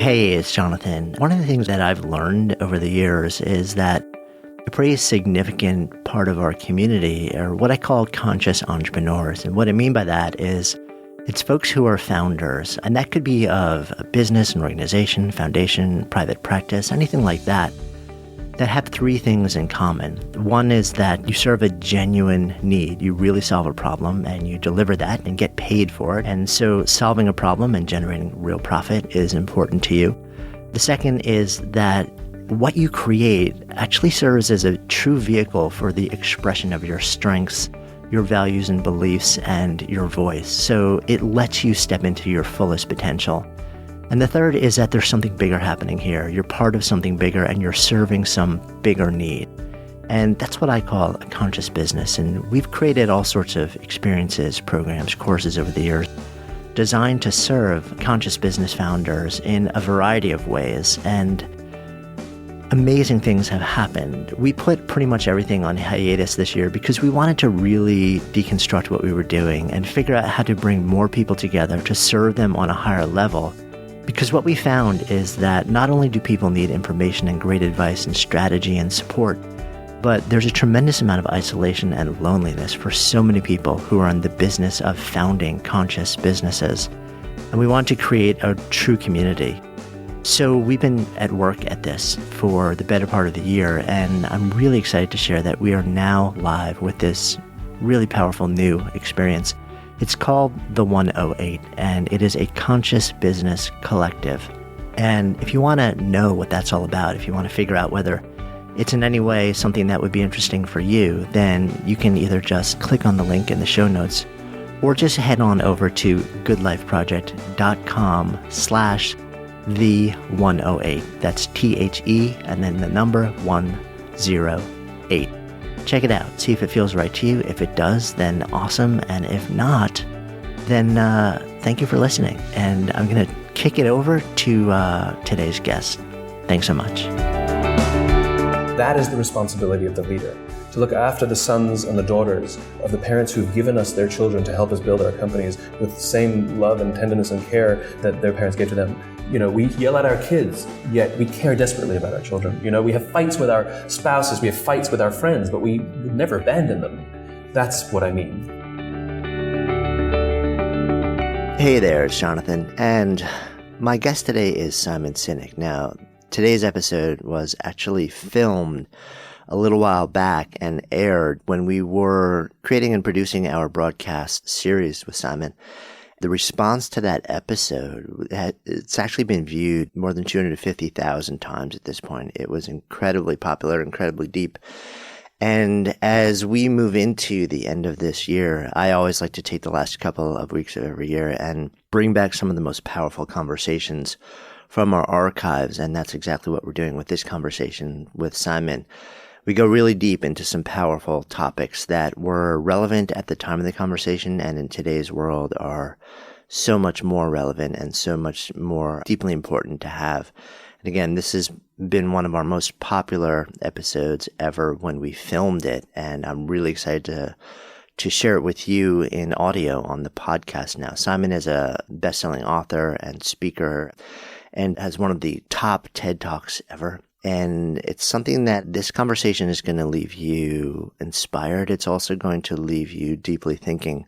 Hey, it's Jonathan. One of the things that I've learned over the years is that a pretty significant part of our community are what I call conscious entrepreneurs. And what I mean by that is it's folks who are founders, and that could be of a business, an organization, foundation, private practice, anything like that, that have three things in common. One is that you serve a genuine need. You really solve a problem and you deliver that and get paid for it. And so solving a problem and generating real profit is important to you. The second is that what you create actually serves as a true vehicle for the expression of your strengths, your values and beliefs, and your voice. So it lets you step into your fullest potential. And the third is that there's something bigger happening here. You're part of something bigger and you're serving some bigger need. And that's what I call a conscious business. And we've created all sorts of experiences, programs, courses over the years designed to serve conscious business founders in a variety of ways. And amazing things have happened. We put pretty much everything on hiatus this year because we wanted to really deconstruct what we were doing and figure out how to bring more people together to serve them on a higher level. Because what we found is that not only do people need information and great advice and strategy and support, but there's a tremendous amount of isolation and loneliness for so many people who are in the business of founding conscious businesses. And we want to create a true community. So we've been at work at this for the better part of the year, and I'm really excited to share that we are now live with this really powerful new experience. It's called the 108, and it is a conscious business collective. And if you want to know what that's all about, if you want to figure out whether it's in any way something that would be interesting for you, then you can either just click on the link in the show notes or just head on over to goodlifeproject.com/the108. That's THE and then the number 108. Check it out. See if it feels right to you. If it does, then awesome. And if not, then thank you for listening. And I'm going to kick it over to today's guest. Thanks so much. That is the responsibility of the leader, to look after the sons and the daughters of the parents who've given us their children to help us build our companies with the same love and tenderness and care that their parents gave to them. You know, we yell at our kids, yet we care desperately about our children. You know, we have fights with our spouses, we have fights with our friends, but we would never abandon them. That's what I mean. Hey there, it's Jonathan, and my guest today is Simon Sinek. Now, today's episode was actually filmed a little while back and aired when we were creating and producing our broadcast series with Simon. The response to that episode, it's actually been viewed more than 250,000 times at this point. It was incredibly popular, incredibly deep. And as we move into the end of this year, I always like to take the last couple of weeks of every year and bring back some of the most powerful conversations from our archives. And that's exactly what we're doing with this conversation with Simon. We go really deep into some powerful topics that were relevant at the time of the conversation and in today's world are so much more relevant and so much more deeply important to have. And again, this has been one of our most popular episodes ever when we filmed it, and I'm really excited to share it with you in audio on the podcast now. Simon is a best-selling author and speaker and has one of the top TED Talks ever. And it's something that this conversation is going to leave you inspired. It's also going to leave you deeply thinking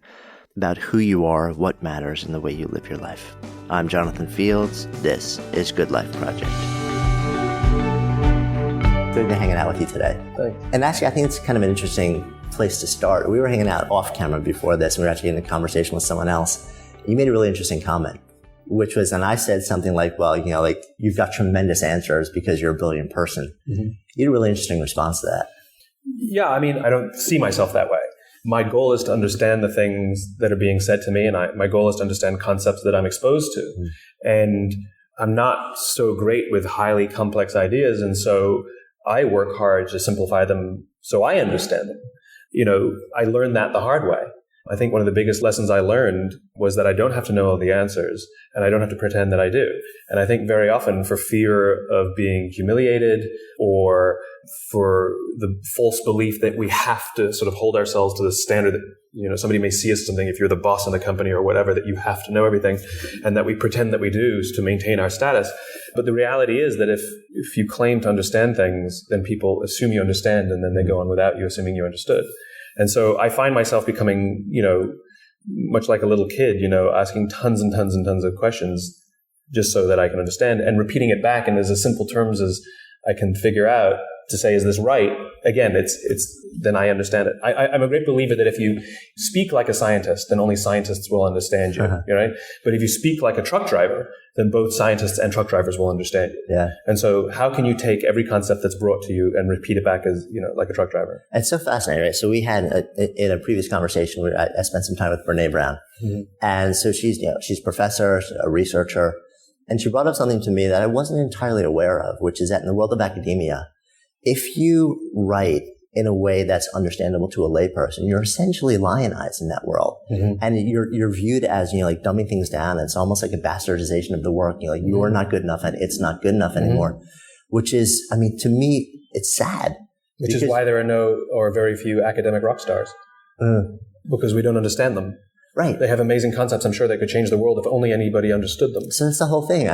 about who you are, what matters, and the way you live your life. I'm Jonathan Fields. This is Good Life Project. Good to hanging out with you today. Thanks. And actually, I think it's kind of an interesting place to start. We were hanging out off camera before this, and we were actually in a conversation with someone else. You made a really interesting comment, which was, and I said something like, well, you know, like you've got tremendous answers because you're a brilliant person. Mm-hmm. You had a really interesting response to that. Yeah, I mean, I don't see myself that way. My goal is to understand the things that are being said to me, and my goal is to understand concepts that I'm exposed to. Mm-hmm. And I'm not so great with highly complex ideas, and so I work hard to simplify them so I understand them. You know, I learned that the hard way. I think one of the biggest lessons I learned was that I don't have to know all the answers, and I don't have to pretend that I do. And I think very often for fear of being humiliated or for the false belief that we have to sort of hold ourselves to the standard that, you know, somebody may see us as something, if you're the boss in the company or whatever, that you have to know everything, and that we pretend that we do to maintain our status. But the reality is that if you claim to understand things, then people assume you understand, and then they go on without you assuming you understood. And so I find myself becoming, much like a little kid, asking tons and tons and tons of questions just so that I can understand, and repeating it back in as simple terms as I can figure out to say, is this right? Again, then I understand it. I'm a great believer that if you speak like a scientist, then only scientists will understand you, right? But if you speak like a truck driver, then both scientists and truck drivers will understand you. Yeah. And so how can you take every concept that's brought to you and repeat it back as, like a truck driver? It's so fascinating, right? So we had in a previous conversation where I spent some time with Brene Brown. Mm-hmm. And so she's a professor, a researcher, and she brought up something to me that I wasn't entirely aware of, which is that in the world of academia, if you write in a way that's understandable to a layperson, you're essentially lionized in that world. Mm-hmm. And you're viewed as, like dumbing things down. It's almost like a bastardization of the work. You're not good enough and it's not good enough anymore, which is, to me, it's sad. Which is why there are no or very few academic rock stars. Because we don't understand them. Right. They have amazing concepts. I'm sure they could change the world if only anybody understood them. So that's the whole thing.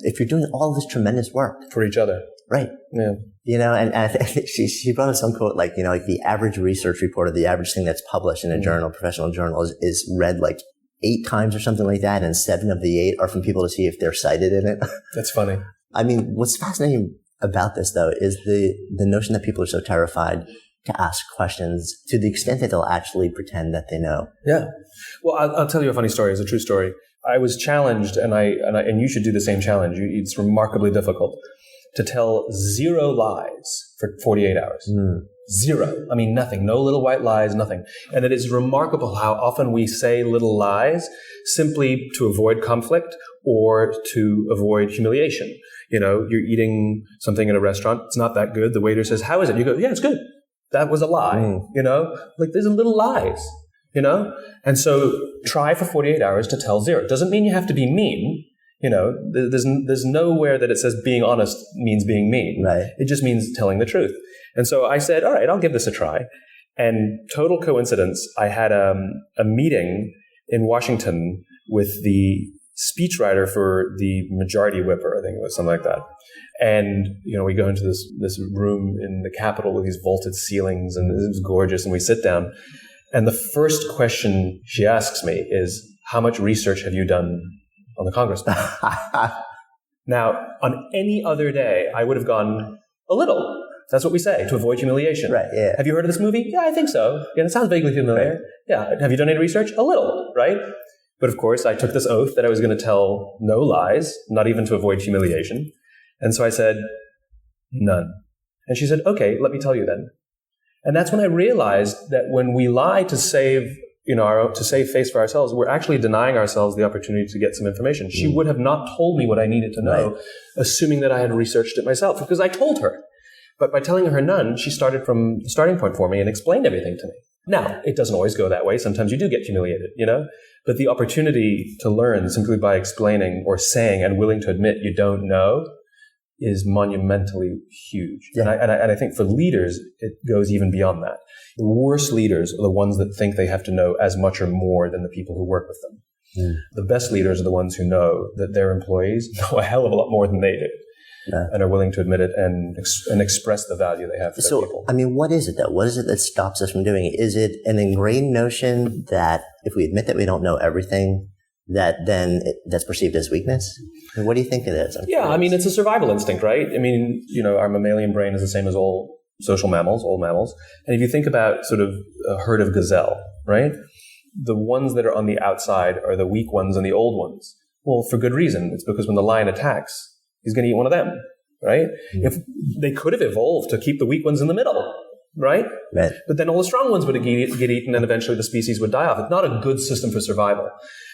If you're doing all this tremendous work. For each other. Right. Yeah. And I think she brought up some quote like, the average research report or the average thing that's published in a journal, professional journal is read like 8 times or something like that. And 7 of the 8 are from people to see if they're cited in it. That's funny. What's fascinating about this though is the notion that people are so terrified to ask questions to the extent that they'll actually pretend that they know. Yeah. Well, I'll tell you a funny story. It's a true story. I was challenged and you should do the same challenge. It's remarkably difficult to tell 0 lies for 48 hours. 0. Nothing. No little white lies, nothing. And it is remarkable how often we say little lies simply to avoid conflict or to avoid humiliation. You're eating something in a restaurant. It's not that good. The waiter says, "How is it?" You go, "Yeah, it's good." That was a lie. There's a little lies, And so try for 48 hours to tell 0. It doesn't mean you have to be mean. There's nowhere that it says being honest means being mean. Right. It just means telling the truth. And so I said, all right, I'll give this a try. And total coincidence, I had a meeting in Washington with the speechwriter for the Majority Whipper, I think it was something like that. And, we go into this room in the Capitol with these vaulted ceilings, and it was gorgeous, and we sit down. And the first question she asks me is, how much research have you done on the congressman? Now, on any other day, I would have gone, a little. That's what we say, to avoid humiliation. Right, yeah. Have you heard of this movie? Yeah, I think so. Yeah, it sounds vaguely familiar. Right. Yeah. Have you done any research? A little, right? But of course, I took this oath that I was going to tell no lies, not even to avoid humiliation. And so I said, none. And she said, okay, let me tell you then. And that's when I realized that when we lie to save face for ourselves, we're actually denying ourselves the opportunity to get some information. She would have not told me what I needed to know, assuming that I had researched it myself, because I told her. But by telling her none, she started from the starting point for me and explained everything to me. Now, it doesn't always go that way. Sometimes you do get humiliated, But the opportunity to learn simply by explaining or saying and willing to admit you don't know is monumentally huge. Yeah. And I think for leaders, it goes even beyond that. The worst leaders are the ones that think they have to know as much or more than the people who work with them. The best leaders are the ones who know that their employees know a hell of a lot more than they do. And are willing to admit it and express the value they have for their people. What is it though? What is it that stops us from doing it? Is it an ingrained notion that if we admit that we don't know everything, that then that's perceived as weakness? What do you think it is? It's a survival instinct, right? Our mammalian brain is the same as all mammals. And if you think about sort of a herd of gazelle, right? The ones that are on the outside are the weak ones and the old ones. Well, for good reason. It's because when the lion attacks, he's going to eat one of them, right? If they could have evolved to keep the weak ones in the middle, right? But then all the strong ones would get eaten and eventually the species would die off. It's not a good system for survival.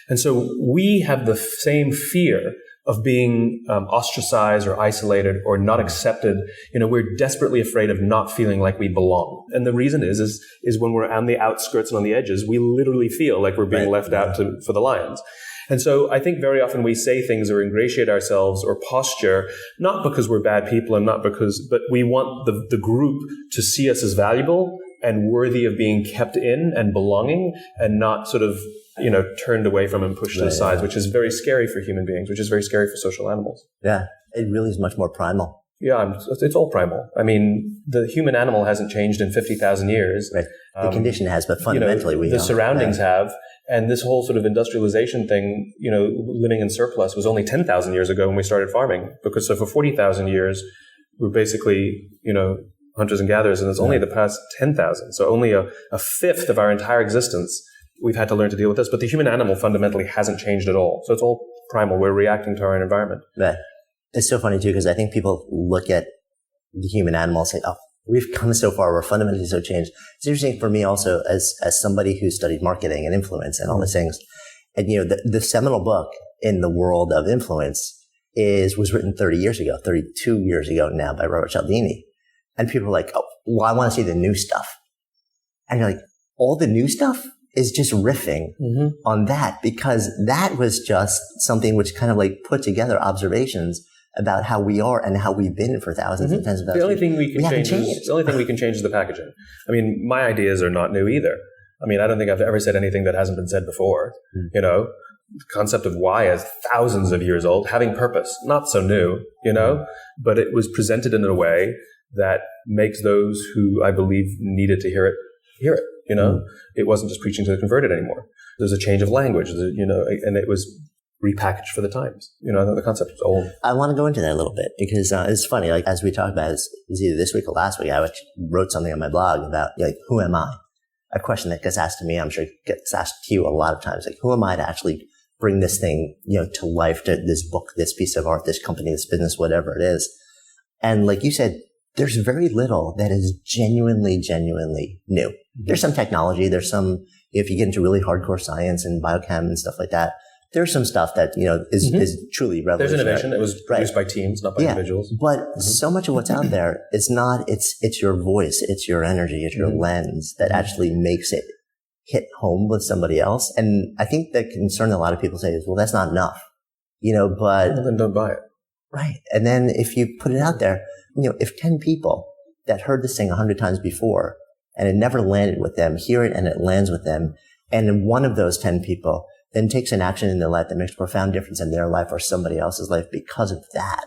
And so we have the same fear of being ostracized or isolated or not accepted. We're desperately afraid of not feeling like we belong. And the reason is when we're on the outskirts and on the edges, we literally feel like we're being left out for the lions. And so I think very often we say things or ingratiate ourselves or posture, not because we're bad people and but we want the group to see us as valuable and worthy of being kept in and belonging and not sort of, turned away from and pushed to the sides, which is very scary for human beings, which is very scary for social animals. Yeah. It really is much more primal. Yeah, it's all primal. I mean, the human animal hasn't changed in 50,000 years. Right. The condition has, but fundamentally the surroundings have. And this whole sort of industrialization thing, living in surplus was only 10,000 years ago when we started farming. Because so for 40,000 years, we're basically, hunters and gatherers, and it's only the past 10,000. So only a fifth of our entire existence, we've had to learn to deal with this. But the human animal fundamentally hasn't changed at all. So it's all primal. We're reacting to our environment. Right. It's so funny too, because I think people look at the human animal and say, oh, we've come so far. We're fundamentally so changed. It's interesting for me also as somebody who studied marketing and influence and all these things. And, the seminal book in the world of influence was written 32 years ago now by Robert Cialdini. And people are like, oh, well, I want to see the new stuff. And you're like, all the new stuff is just riffing on that, because that was just something which kind of like put together observations about how we are and how we've been for thousands and tens of thousands. The only thing we can change is the packaging. I mean, my ideas are not new either. I mean, I don't think I've ever said anything that hasn't been said before. The concept of why is thousands of years old, having purpose, not so new, but it was presented in a way that makes those who I believe needed to hear it. It wasn't just preaching to the converted anymore. There's a change of language, and it was repackaged for the times. The concept is old. I want to go into that a little bit because it's funny. Like as we talked about, it was either this week or last week. I wrote something on my blog about who am I? A question that gets asked to me. I'm sure it gets asked to you a lot of times. Like, who am I to actually bring this thing to life? To this book, this piece of art, this company, this business, whatever it is. And like you said, there's very little that is genuinely new. There's some technology. There's some, if you get into really hardcore science and biochem and stuff like that, there's some stuff that, is truly revolutionary. There's innovation. It was produced by teams, not by individuals. But so much of what's out there, it's your voice, it's your energy, it's your lens that actually makes it hit home with somebody else. And I think the concern that a lot of people say is, well, that's not enough, but. Well, then don't buy it. Right. And then if you put it out there, if 10 people that heard this thing 100 times before and it never landed with them, hear it and it lands with them, and one of those 10 people then takes an action in their life that makes a profound difference in their life or somebody else's life because of that,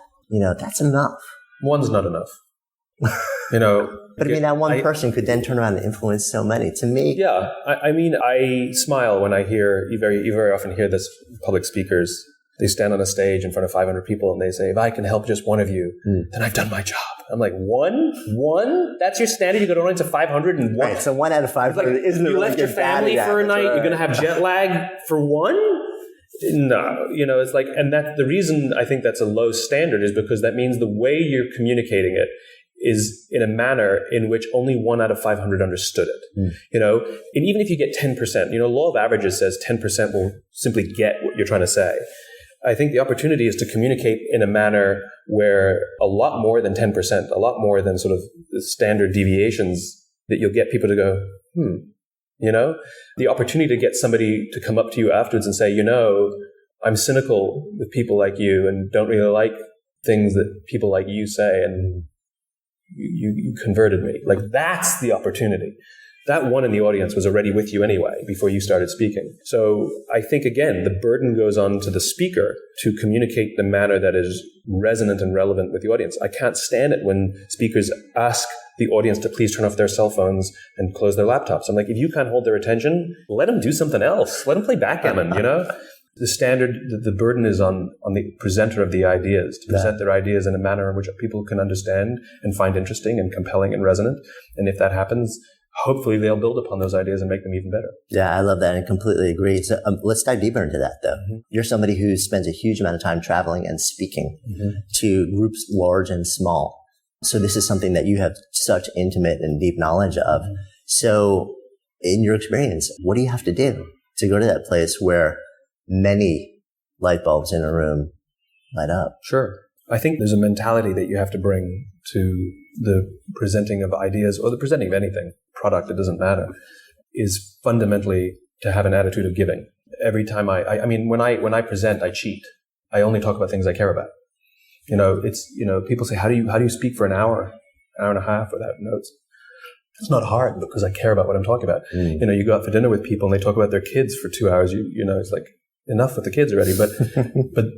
that's enough. One's not enough. But I mean, that one person could then turn around and influence so many. To me, yeah. I smile when I hear you very often hear this public speakers. They stand on a stage in front of 500 people and they say, if I can help just one of you, then I've done my job. I'm like, one? That's your standard? You go to 500 and one? Right, so 1 out of 500 isn't you left your family for a night, you're going to have jet lag for one? No, it's like, and that the reason I think that's a low standard is because that means the way you're communicating it is in a manner in which only 1 out of 500 understood it. And even if you get 10%, law of averages says 10% will simply get what you're trying to say. I think the opportunity is to communicate in a manner where a lot more than 10%, a lot more than sort of the standard deviations that you'll get people to go, the opportunity to get somebody to come up to you afterwards and say, I'm cynical with people like you and don't really like things that people like you say, and you converted me. Like, that's the opportunity. That one in the audience was already with you anyway before you started speaking. So I think, again, the burden goes on to the speaker to communicate in a manner that is resonant and relevant with the audience. I can't stand it when speakers ask the audience to please turn off their cell phones and close their laptops. I'm like, if you can't hold their attention, let them do something else. Let them play backgammon, The standard, the burden is on the presenter of the ideas to present their ideas in a manner in which people can understand and find interesting and compelling and resonant. And if that happens, hopefully they'll build upon those ideas and make them even better. Yeah, I love that and completely agree. So let's dive deeper into that, though. You're somebody who spends a huge amount of time traveling and speaking to groups large and small. So this is something that you have such intimate and deep knowledge of. So in your experience, what do you have to do to go to that place where many light bulbs in a room light up? Sure. I think there's a mentality that you have to bring to the presenting of ideas or the presenting of anything, product, it doesn't matter, is fundamentally to have an attitude of giving. Every time I mean, when I present, I cheat. I only talk about things I care about. People say, how do you speak for an hour and a half without notes? It's not hard because I care about what I'm talking about. You go out for dinner with people and they talk about their kids for 2 hours. It's like, enough with the kids already, but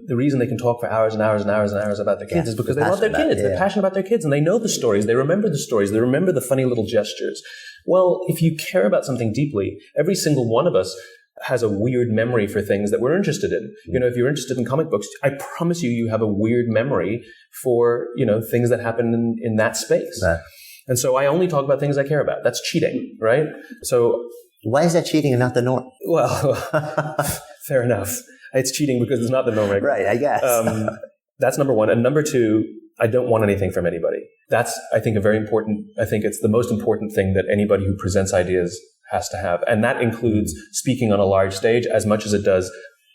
the reason they can talk for hours and hours and hours and hours about their kids is because they love their kids. They're passionate about their kids, and they know the stories. They remember the stories. They remember the funny little gestures. Well, if you care about something deeply, every single one of us has a weird memory for things that we're interested in. If you're interested in comic books, I promise you have a weird memory for, things that happen in that space. Right. And so I only talk about things I care about. That's cheating, right? So why is that cheating and not the norm? Well, fair enough. It's cheating because it's not the norm. Right, I guess. That's number one. And number two, I don't want anything from anybody. That's, I think, I think it's the most important thing that anybody who presents ideas has to have. And that includes speaking on a large stage as much as it does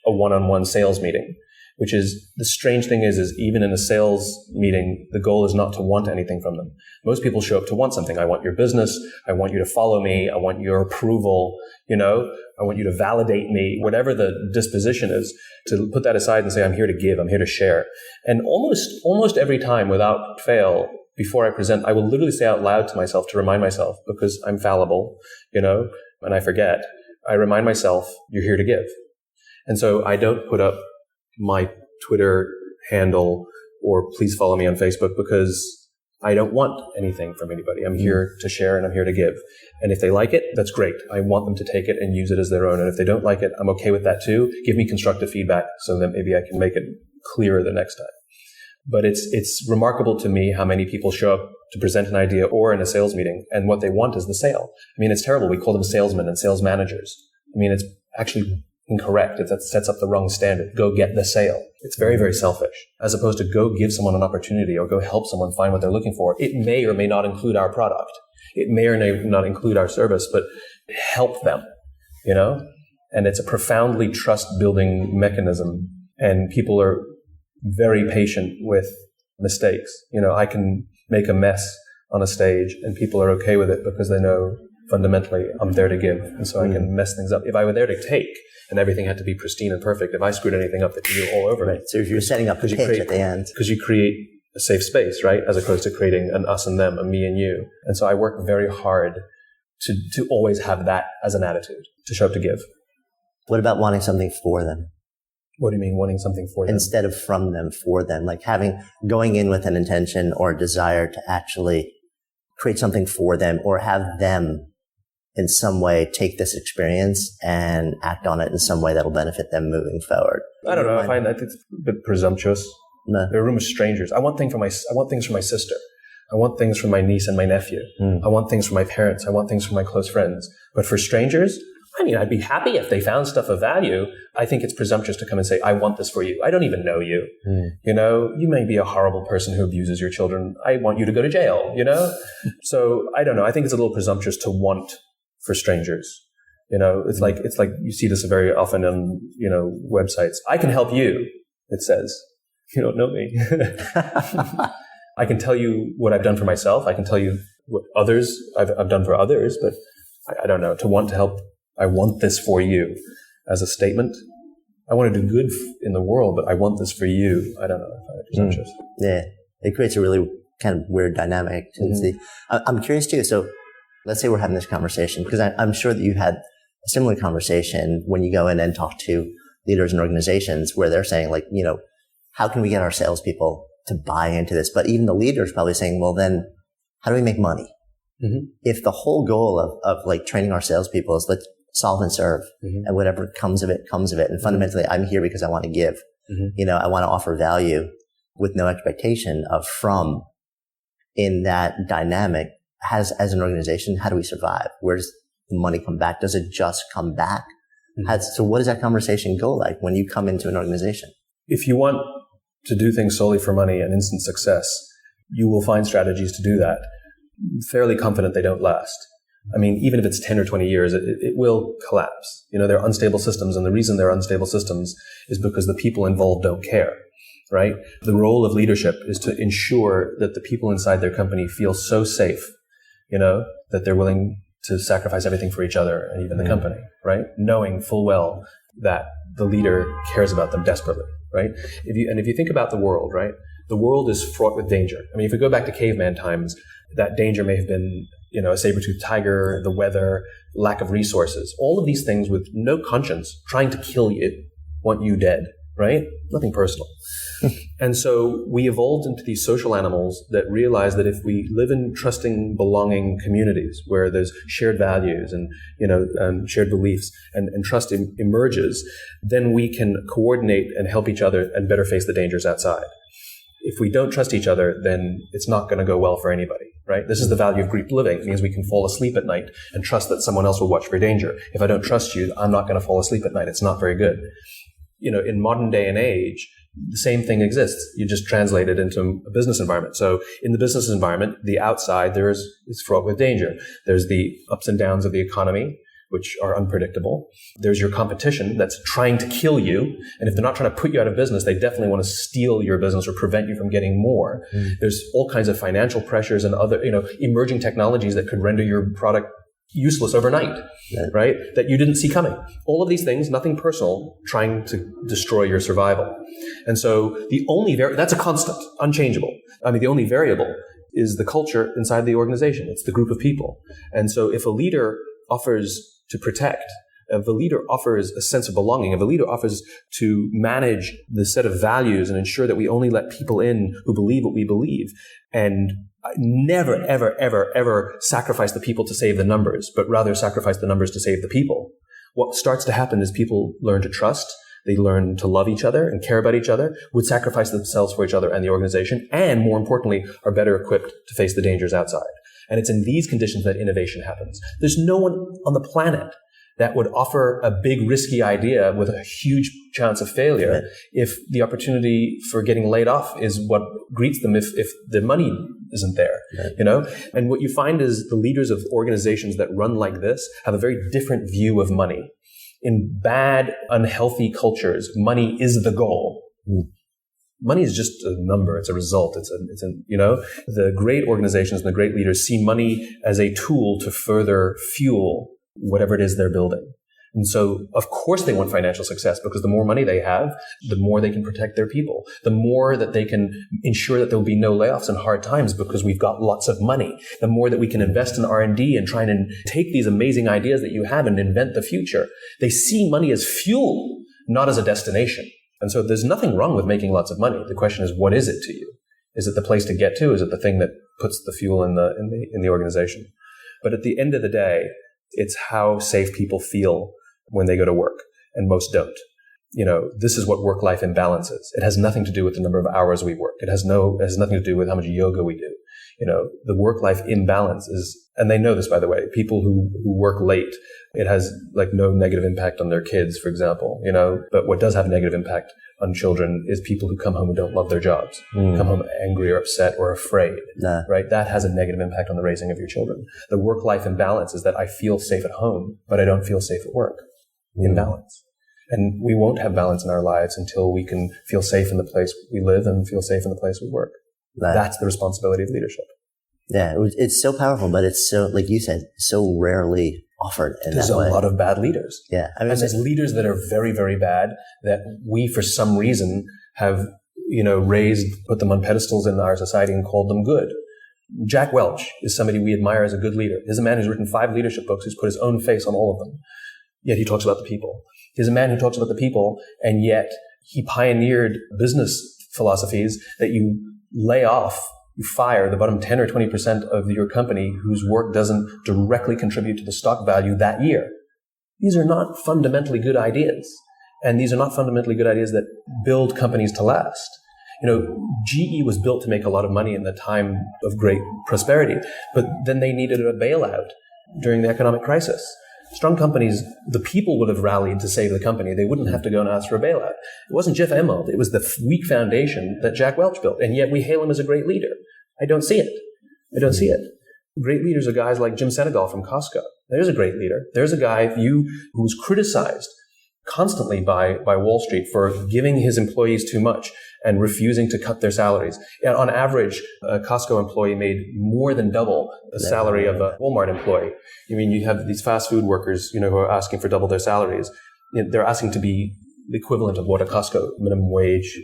a one-on-one sales meeting, which is the strange thing is even in a sales meeting, the goal is not to want anything from them. Most people show up to want something. I want your business. I want you to follow me. I want your approval. I want you to validate me, whatever the disposition is, to put that aside and say, I'm here to give. I'm here to share. And almost every time without fail, before I present, I will literally say out loud to myself to remind myself, because I'm fallible, and I forget. I remind myself, you're here to give. And so I don't put up my Twitter handle or please follow me on Facebook because I don't want anything from anybody. I'm here to share and I'm here to give. And if they like it, that's great. I want them to take it and use it as their own. And if they don't like it, I'm okay with that too. Give me constructive feedback so that maybe I can make it clearer the next time. But it's remarkable to me how many people show up to present an idea or in a sales meeting, and what they want is the sale. I mean, it's terrible. We call them salesmen and sales managers. I mean, it's actually incorrect. That sets up the wrong standard. Go get the sale. It's very, very selfish. As opposed to go give someone an opportunity or go help someone find what they're looking for. It may or may not include our product. It may or may not include our service, but help them, And it's a profoundly trust-building mechanism, and people are very patient with mistakes. I can make a mess on a stage and people are okay with it because they know fundamentally I'm there to give. And so I can mess things up. If I were there to take and everything had to be pristine and perfect, if I screwed anything up, they'd be all over me. So if you're setting up the pitch at the end. Because you create a safe space, right? As opposed to creating an us and them, a me and you. And so I work very hard to always have that as an attitude, to show up to give. What about wanting something for them? What do you mean wanting something for them? Instead of from them, for them. Like going in with an intention or a desire to actually create something for them, or have them in some way take this experience and act on it in some way that'll benefit them moving forward. I don't know. I think it's a bit presumptuous. No. They're a room of strangers. I want things from my sister. I want things from my niece and my nephew. I want things from my parents. I want things from my close friends. But for strangers, I'd be happy if they found stuff of value. I think it's presumptuous to come and say, I want this for you. I don't even know you. You may be a horrible person who abuses your children. I want you to go to jail, So I don't know. I think it's a little presumptuous to want for strangers. It's like you see this very often on, websites. I can help you, it says. You don't know me. I can tell you what I've done for myself. I can tell you what others I've done for others, but I don't know. To want to help, I want this for you as a statement. I want to do good in the world, but I want this for you. I don't know. I find it presumptuous. Yeah. It creates a really kind of weird dynamic. I'm curious too. So let's say we're having this conversation, because I'm sure that you've had a similar conversation when you go in and talk to leaders and organizations where they're saying how can we get our salespeople to buy into this? But even the leaders probably saying, well, then how do we make money? If the whole goal of training our salespeople is let's solve and serve, and whatever comes of it, comes of it. And fundamentally, I'm here because I want to give. I want to offer value with no expectation of from. In that dynamic, as an organization, how do we survive? Where does the money come back? Does it just come back? So what does that conversation go like when you come into an organization? If you want to do things solely for money and instant success, you will find strategies to do that. Fairly confident they don't last. Even if it's 10 or 20 years, it will collapse. They're unstable systems, and the reason they're unstable systems is because the people involved don't care, right? The role of leadership is to ensure that the people inside their company feel so safe, that they're willing to sacrifice everything for each other and even the company, right? Knowing full well that the leader cares about them desperately, right? If you think about the world, right? The world is fraught with danger. If we go back to caveman times, that danger may have been, a saber-toothed tiger, the weather, lack of resources, all of these things with no conscience trying to kill you, want you dead, right? Nothing personal. And so we evolved into these social animals that realize that if we live in trusting, belonging communities where there's shared values and, shared beliefs and trust emerges, then we can coordinate and help each other and better face the dangers outside. If we don't trust each other, then it's not going to go well for anybody, right? This is the value of group living. It means we can fall asleep at night and trust that someone else will watch for danger. If I don't trust you, I'm not going to fall asleep at night. It's not very good. In modern day and age, the same thing exists. You just translate it into a business environment. So in the business environment, the outside is fraught with danger. There's the ups and downs of the economy, which are unpredictable. There's your competition that's trying to kill you. And if they're not trying to put you out of business, they definitely want to steal your business or prevent you from getting more. There's all kinds of financial pressures and other, emerging technologies that could render your product useless overnight, right? That you didn't see coming. All of these things, nothing personal, trying to destroy your survival. And so the only that's a constant, unchangeable. The only variable is the culture inside the organization. It's the group of people. And so if a leader offers to protect, if a leader offers a sense of belonging, if a leader offers to manage the set of values and ensure that we only let people in who believe what we believe, and never, ever, ever, ever sacrifice the people to save the numbers, but rather sacrifice the numbers to save the people. What starts to happen is people learn to trust, they learn to love each other and care about each other, would sacrifice themselves for each other and the organization, and more importantly, are better equipped to face the dangers outside. And it's in these conditions that innovation happens. There's no one on the planet that would offer a big, risky idea with a huge chance of failure if the opportunity for getting laid off is what greets them if the money isn't there, And what you find is the leaders of organizations that run like this have a very different view of money. In bad, unhealthy cultures, money is the goal. Money is just a number. It's a result. The great organizations and the great leaders see money as a tool to further fuel whatever it is they're building. And so, of course, they want financial success because the more money they have, the more they can protect their people, the more that they can ensure that there will be no layoffs in hard times because we've got lots of money, the more that we can invest in R&D and try and take these amazing ideas that you have and invent the future. They see money as fuel, not as a destination. And so there's nothing wrong with making lots of money. The question is, what is it to you? Is it the place to get to? Is it the thing that puts the fuel in the organization? But at the end of the day, it's how safe people feel when they go to work, and most don't. This is what work-life imbalance is. It has nothing to do with the number of hours we work. It has nothing to do with how much yoga we do. The work-life imbalance is, and they know this, by the way, people who work late, it has no negative impact on their kids, for example, but what does have a negative impact on children is people who come home and don't love their jobs, come home angry or upset or afraid, right? That has a negative impact on the raising of your children. The work-life imbalance is that I feel safe at home, but I don't feel safe at work. Imbalance. And we won't have balance in our lives until we can feel safe in the place we live and feel safe in the place we work. That's the responsibility of leadership. Yeah, it's so powerful, but it's so, like you said, so rarely offered in There's that way. There's a lot of bad leaders. Yeah. And there's leaders that are very, very bad that we, for some reason, have, put them on pedestals in our society and called them good. Jack Welch is somebody we admire as a good leader. He's a man who's written 5 leadership books, who's put his own face on all of them. Yet he talks about the people. He's a man who talks about the people, and yet he pioneered business philosophies that you lay off, you fire the bottom 10 or 20% of your company whose work doesn't directly contribute to the stock value that year. These are not fundamentally good ideas. And these are not fundamentally good ideas that build companies to last. GE was built to make a lot of money in the time of great prosperity, but then they needed a bailout during the economic crisis. Strong companies, the people would have rallied to save the company. They wouldn't have to go and ask for a bailout. It wasn't Jeff Immelt. It was the weak foundation that Jack Welch built. And yet we hail him as a great leader. I don't see it. Great leaders are guys like Jim Senegal from Costco. There's a great leader. There's a guy who's criticized constantly by Wall Street for giving his employees too much and refusing to cut their salaries. And on average, a Costco employee made more than double the salary of a Walmart employee. You have these fast food workers, who are asking for double their salaries. They're asking to be the equivalent of what a Costco minimum wage,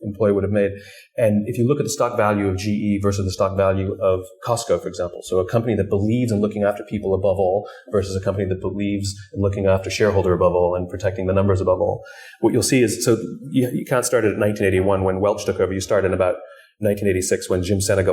employee would have made. And if you look at the stock value of GE versus the stock value of Costco, for example, so a company that believes in looking after people above all versus a company that believes in looking after shareholder above all and protecting the numbers above all, what you'll see is, so you can't start it at 1981 when Welch took over. You start in about 1986 when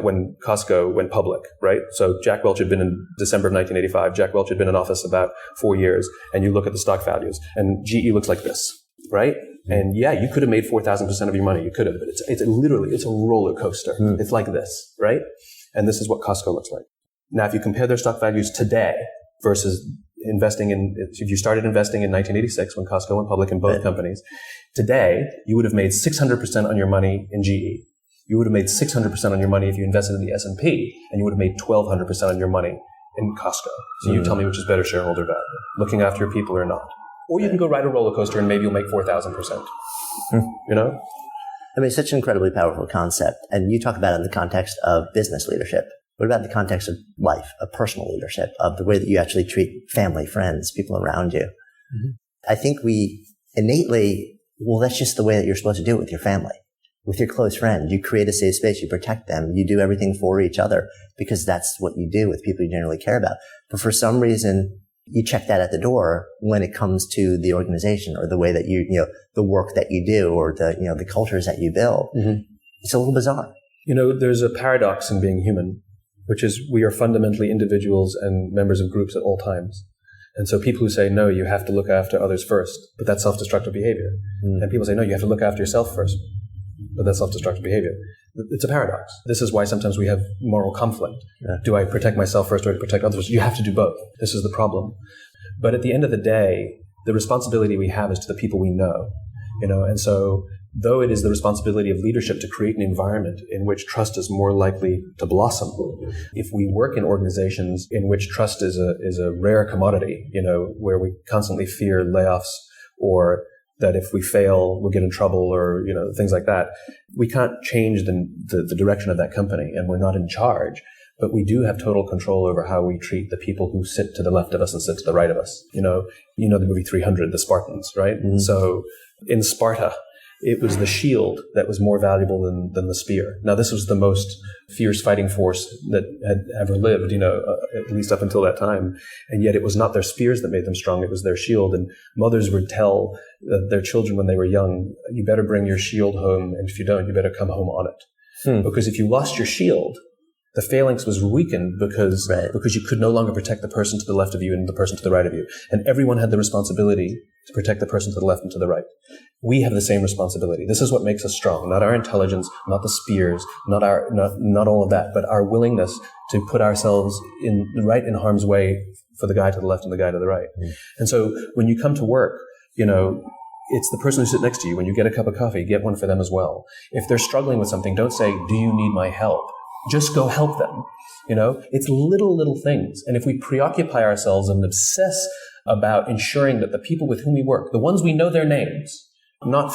when Costco went public, right? So Jack Welch had been in December of 1985. Jack Welch had been in office about 4 years, and you look at the stock values, and GE looks like this, right? And yeah, you could have made 4,000% of your money. You could have, but it's literally a roller coaster. It's like this, right? And this is what Costco looks like. Now, if you compare their stock values today versus if you started investing in 1986 when Costco went public in both companies, today you would have made 600% on your money in GE. You would have made 600% on your money if you invested in the S&P, and you would have made 1,200% on your money in Costco. So you tell me which is better shareholder value, looking after your people or not. Or you can go ride a roller coaster and maybe you'll make 4,000%. I mean, it's such an incredibly powerful concept. And you talk about it in the context of business leadership. What about the context of life, of personal leadership, of the way that you actually treat family, friends, people around you? Mm-hmm. I think we innately, that's just the way that you're supposed to do it with your family. With your close friend, you create a safe space, you protect them, you do everything for each other because that's what you do with people you generally care about. But for some reason, you check that at the door when it comes to the organization or the way that the work that you do or the cultures that you build. Mm-hmm. It's a little bizarre. There's a paradox in being human, which is we are fundamentally individuals and members of groups at all times. And so people who say, no, you have to look after others first, but that's self-destructive behavior. Mm. And people say, no, you have to look after yourself first, but that's self-destructive behavior. It's a paradox. This is why sometimes we have moral conflict. Yeah. Do I protect myself first or do I protect others? You have to do both. This is the problem. But at the end of the day, the responsibility we have is to the people we know, and so though it is the responsibility of leadership to create an environment in which trust is more likely to blossom, if we work in organizations in which trust is a rare commodity, where we constantly fear layoffs or that if we fail, we'll get in trouble or, things like that. We can't change the direction of that company and we're not in charge, but we do have total control over how we treat the people who sit to the left of us and sit to the right of us. The movie 300, the Spartans, right? Mm-hmm. So in Sparta, it was the shield that was more valuable than the spear. Now, this was the most fierce fighting force that had ever lived, at least up until that time. And yet it was not their spears that made them strong. It was their shield. And mothers would tell their children when they were young, you better bring your shield home. And if you don't, you better come home on it. Because if you lost your shield, the phalanx was weakened because you could no longer protect the person to the left of you and the person to the right of you. And everyone had the responsibility to protect the person to the left and to the right. We have the same responsibility. This is what makes us strong, not our intelligence, not the spears, not all of that, but our willingness to put ourselves in harm's way for the guy to the left and the guy to the right. And so when you come to work, it's the person who sits next to you. When you get a cup of coffee, get one for them as well. If they're struggling with something, don't say, do you need my help? Just go help them. It's little things. And if we preoccupy ourselves and obsess about ensuring that the people with whom we work, the ones we know their names, not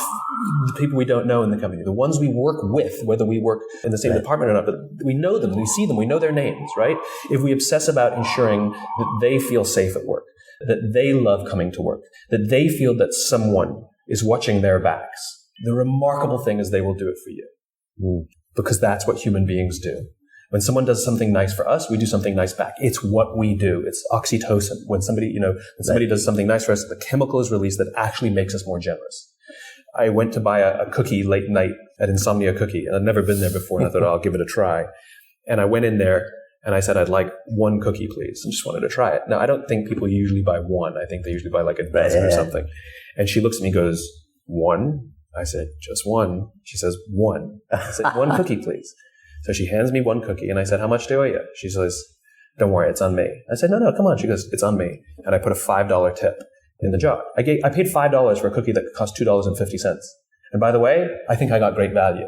the people we don't know in the company, the ones we work with, whether we work in the same department or not, but we know them, we see them, we know their names, right? If we obsess about ensuring that they feel safe at work, that they love coming to work, that they feel that someone is watching their backs, the remarkable thing is they will do it for you. Because that's what human beings do. When someone does something nice for us, we do something nice back. It's what we do. It's oxytocin. When somebody does something nice for us, the chemical is released that actually makes us more generous. I went to buy a cookie late night at Insomnia Cookie, and I'd never been there before, and I thought, I'll give it a try. And I went in there, and I said, I'd like one cookie, please, and just wanted to try it. Now, I don't think people usually buy one. I think they usually buy like a dozen or something. And she looks at me and goes, one? I said, just one. She says, one. I said, one cookie, please. So she hands me one cookie, and I said, how much do I owe you? She says, don't worry, it's on me. I said, no, come on. She goes, it's on me. And I put a $5 tip in the jar. I paid $5 for a cookie that cost $2.50. And by the way, I think I got great value,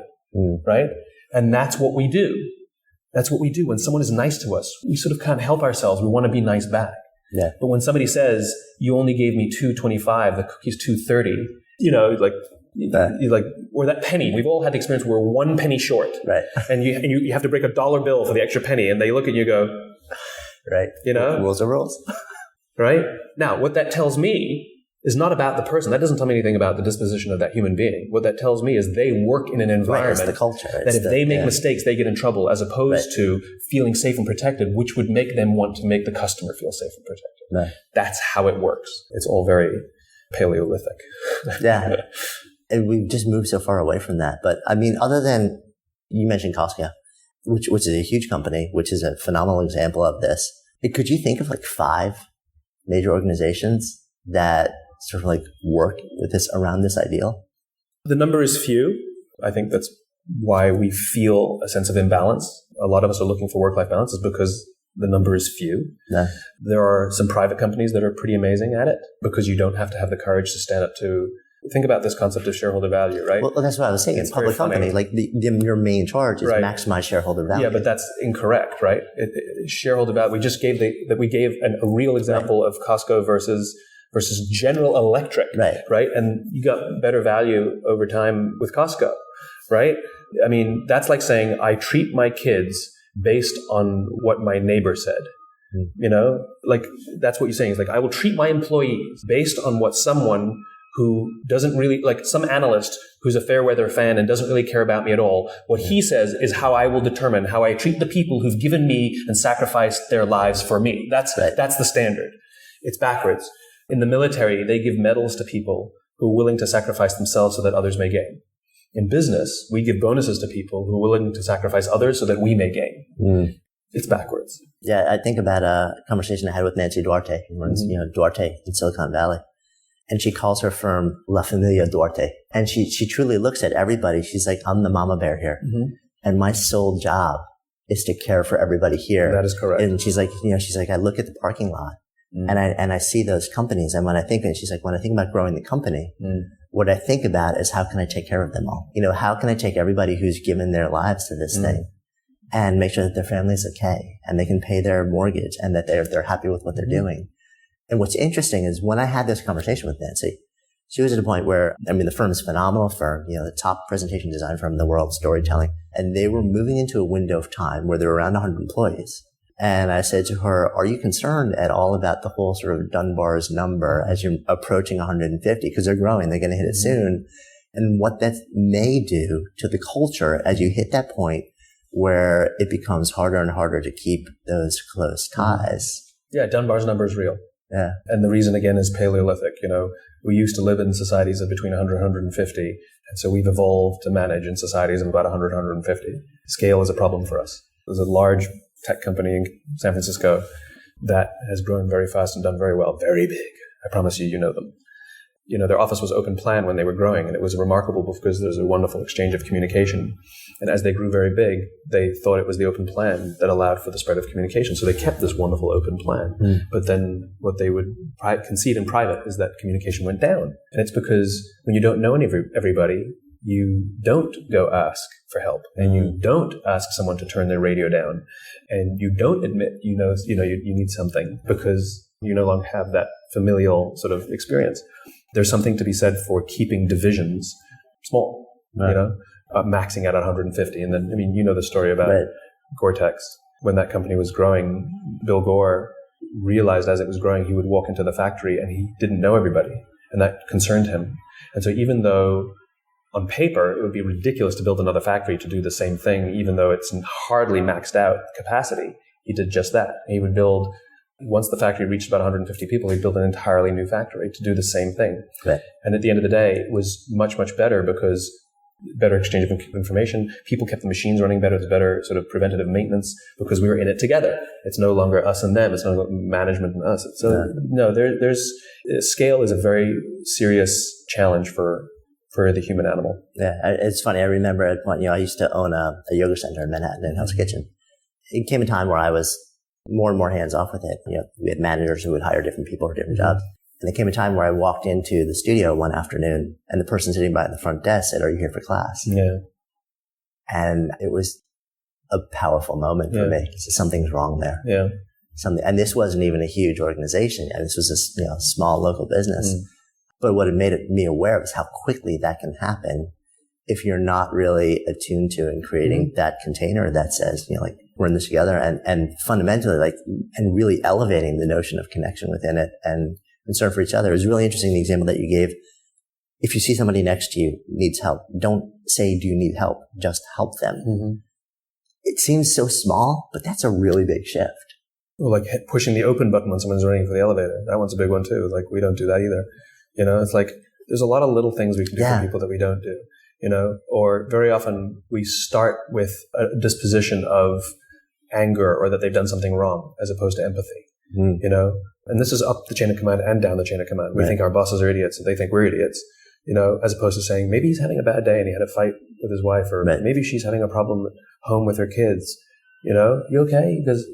right? And that's what we do. That's what we do. When someone is nice to us, we sort of can't help ourselves. We want to be nice back. Yeah. But when somebody says, you only gave me $2.25, the cookie's $2.30, or that penny. We've all had the experience where we're 1 penny short. Right. And you have to break a dollar bill for the extra penny, and they look at you and go, right. Rules are rules. Right? Now, what that tells me is not about the person. That doesn't tell me anything about the disposition of that human being. What that tells me is they work in an environment it's the culture. That if they make mistakes, they get in trouble, as opposed to feeling safe and protected, which would make them want to make the customer feel safe and protected. Right. That's how it works. It's all very Paleolithic. Yeah. And we've just moved so far away from that. But I mean, other than, you mentioned Costco, which is a huge company, which is a phenomenal example of this. Could you think of like 5 major organizations that sort of like work with this around this ideal? The number is few. I think that's why we feel a sense of imbalance. A lot of us are looking for work-life balance is because the number is few. Yeah. There are some private companies that are pretty amazing at it because you don't have to have the courage to stand up to. Think about this concept of shareholder value, right? Well, that's what I was saying. It's public company, like your main charge is maximize shareholder value. Yeah, but that's incorrect, right? Shareholder value. We just gave a real example of Costco versus General Electric, right? And you got better value over time with Costco, right? I mean, that's like saying I treat my kids based on what my neighbor said. You know, like that's what you're saying is like I will treat my employees based on what someone who doesn't really, like some analyst who's a fair weather fan and doesn't really care about me at all. What he says is how I will determine how I treat the people who've given me and sacrificed their lives for me. That's the standard. It's backwards. In the military, they give medals to people who are willing to sacrifice themselves so that others may gain. In business, we give bonuses to people who are willing to sacrifice others so that we may gain. It's backwards. Yeah, I think about a conversation I had with Nancy Duarte, who runs, Duarte in Silicon Valley. And she calls her firm La Familia Duarte. And she truly looks at everybody. She's like, I'm the mama bear here. And my sole job is to care for everybody here. That is correct. And she's like, I look at the parking lot and I see those companies. And when I think about growing the company, what I think about is how can I take care of them all? How can I take everybody who's given their lives to this thing and make sure that their family's okay and they can pay their mortgage and that they're happy with what they're doing. And what's interesting is when I had this conversation with Nancy, she was at a point where, the firm's a phenomenal firm, the top presentation design firm in the world, storytelling, and they were moving into a window of time where there were around 100 employees. And I said to her, are you concerned at all about the whole sort of Dunbar's number as you're approaching 150? Because they're growing, they're going to hit it soon. And what that may do to the culture as you hit that point where it becomes harder and harder to keep those close ties. Yeah, Dunbar's number is real. Yeah. And the reason, again, is Paleolithic. We used to live in societies of between 100 and 150. And so we've evolved to manage in societies of about 100, 150. Scale is a problem for us. There's a large tech company in San Francisco that has grown very fast and done very well. Very big. I promise you know them. Their office was open plan when they were growing, and it was remarkable because there's a wonderful exchange of communication. And as they grew very big, they thought it was the open plan that allowed for the spread of communication. So they kept this wonderful open plan. But then what they would concede in private is that communication went down. And it's because when you don't know everybody, you don't go ask for help, and you don't ask someone to turn their radio down, and you don't admit you need something because you no longer have that familial sort of experience. There's something to be said for keeping divisions small, maxing out at 150. And then, the story about Gore-Tex. When that company was growing, Bill Gore realized as it was growing, he would walk into the factory and he didn't know everybody. And that concerned him. And so even though on paper, it would be ridiculous to build another factory to do the same thing, even though it's hardly maxed out capacity, he did just that. He would build... Once the factory reached about 150 people, he'd build an entirely new factory to do the same thing. Right. And at the end of the day, it was much, much better because better exchange of information. People kept the machines running better. There's better sort of preventative maintenance because we were in it together. It's no longer us and them. It's no longer management and us. So there's scale is a very serious challenge for the human animal. Yeah, it's funny. I remember at one, I used to own a yoga center in Manhattan in Hell's Kitchen. It came a time where I was more and more hands off with it. We had managers who would hire different people for different jobs. And there came a time where I walked into the studio one afternoon and the person sitting by the front desk said, "Are you here for class?" Yeah. And it was a powerful moment for me. Something's wrong there. Yeah. And this wasn't even a huge organization. And this was a small local business. But what it made me aware of is how quickly that can happen if you're not really attuned to and creating that container that says, we're in this together and fundamentally and really elevating the notion of connection within it and concern for each other. It was really interesting, the example that you gave. If you see somebody next to you needs help, don't say, do you need help? Just help them. Mm-hmm. It seems so small, but that's a really big shift. Well, like pushing the open button when someone's running for the elevator. That one's a big one too. Like, we don't do that either. You know, it's like there's a lot of little things we can do for people that we don't do. You know, or very often we start with a disposition of anger or that they've done something wrong as opposed to empathy. Mm. You know, and this is up the chain of command and down the chain of command. We think our bosses are idiots and they think we're idiots. You know, as opposed to saying maybe he's having a bad day and he had a fight with his wife, or maybe she's having a problem at home with her kids. You know, you okay? Because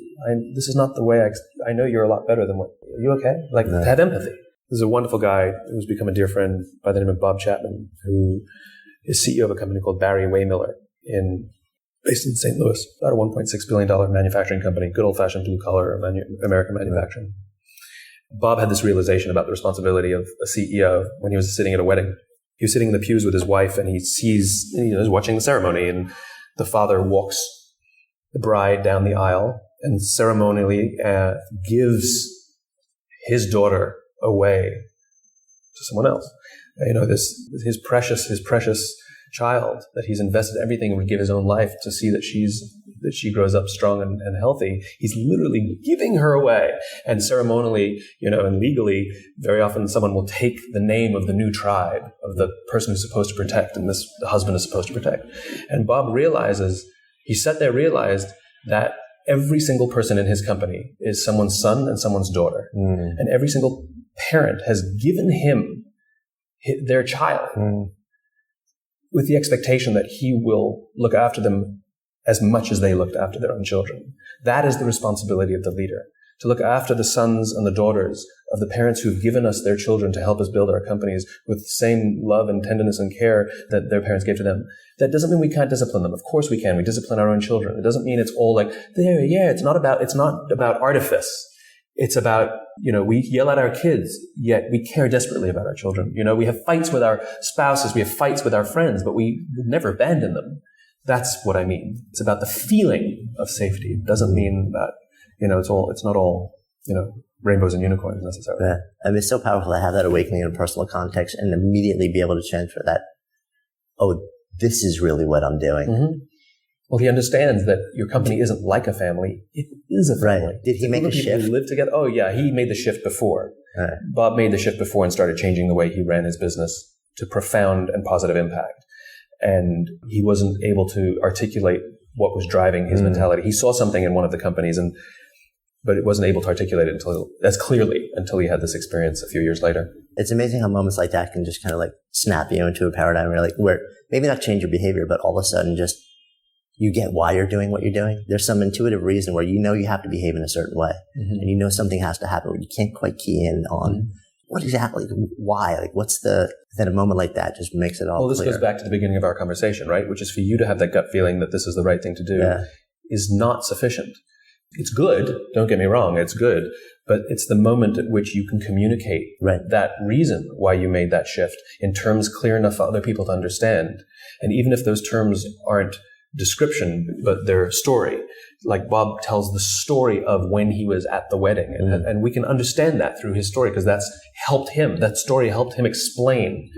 this is not the way I know you're a lot better than what. Are you okay? Like, have empathy. There's a wonderful guy who's become a dear friend by the name of Bob Chapman, who is CEO of a company called Barry Waymiller based in St. Louis, about a $1.6 billion manufacturing company, good old-fashioned blue-collar American manufacturing. Bob had this realization about the responsibility of a CEO when he was sitting at a wedding. He was sitting in the pews with his wife, and he's watching the ceremony, and the father walks the bride down the aisle and ceremonially gives his daughter away to someone else. You know, his precious child that he's invested everything and would give his own life to see that she grows up strong and healthy. He's literally giving her away. And ceremonially, you know, and legally, very often someone will take the name of the new tribe of the person who's supposed to protect, and the husband is supposed to protect. And Bob realized that every single person in his company is someone's son and someone's daughter. Mm. And every single parent has given him their child with the expectation that he will look after them as much as they looked after their own children. That is the responsibility of the leader, to look after the sons and the daughters of the parents who've given us their children to help us build our companies with the same love and tenderness and care that their parents gave to them. That doesn't mean we can't discipline them. Of course we can. We discipline our own children. It doesn't mean it's all like, it's not about artifice. It's about, you know, we yell at our kids, yet we care desperately about our children. You know, we have fights with our spouses, we have fights with our friends, but we would never abandon them. That's what I mean. It's about the feeling of safety. It doesn't mean that, you know, it's not all, you know, rainbows and unicorns necessarily. Yeah. I mean, it's so powerful to have that awakening in a personal context and immediately be able to transfer that. Oh, this is really what I'm doing. Mm-hmm. Well, he understands that your company isn't like a family. It is a family. Right. Did he make a shift? Live together. Oh, yeah. He made the shift before. Right. Bob made the shift before and started changing the way he ran his business to profound and positive impact. And he wasn't able to articulate what was driving his mentality. He saw something in one of the companies, but it wasn't able to articulate it until he had this experience a few years later. It's amazing how moments like that can just kind of like snap you into a paradigm where maybe not change your behavior, but all of a sudden just you get why you're doing what you're doing. There's some intuitive reason where you know you have to behave in a certain way, and you know something has to happen where you can't quite key in on what exactly, why, like then a moment like that just makes it all clear. Goes back to the beginning of our conversation, right? Which is for you to have that gut feeling that this is the right thing to do is not sufficient. It's good. Don't get me wrong. It's good. But it's the moment at which you can communicate that reason why you made that shift in terms clear enough for other people to understand. And even if those terms aren't description, but their story, like Bob tells the story of when he was at the wedding. And we can understand that through his story because that story helped him explain,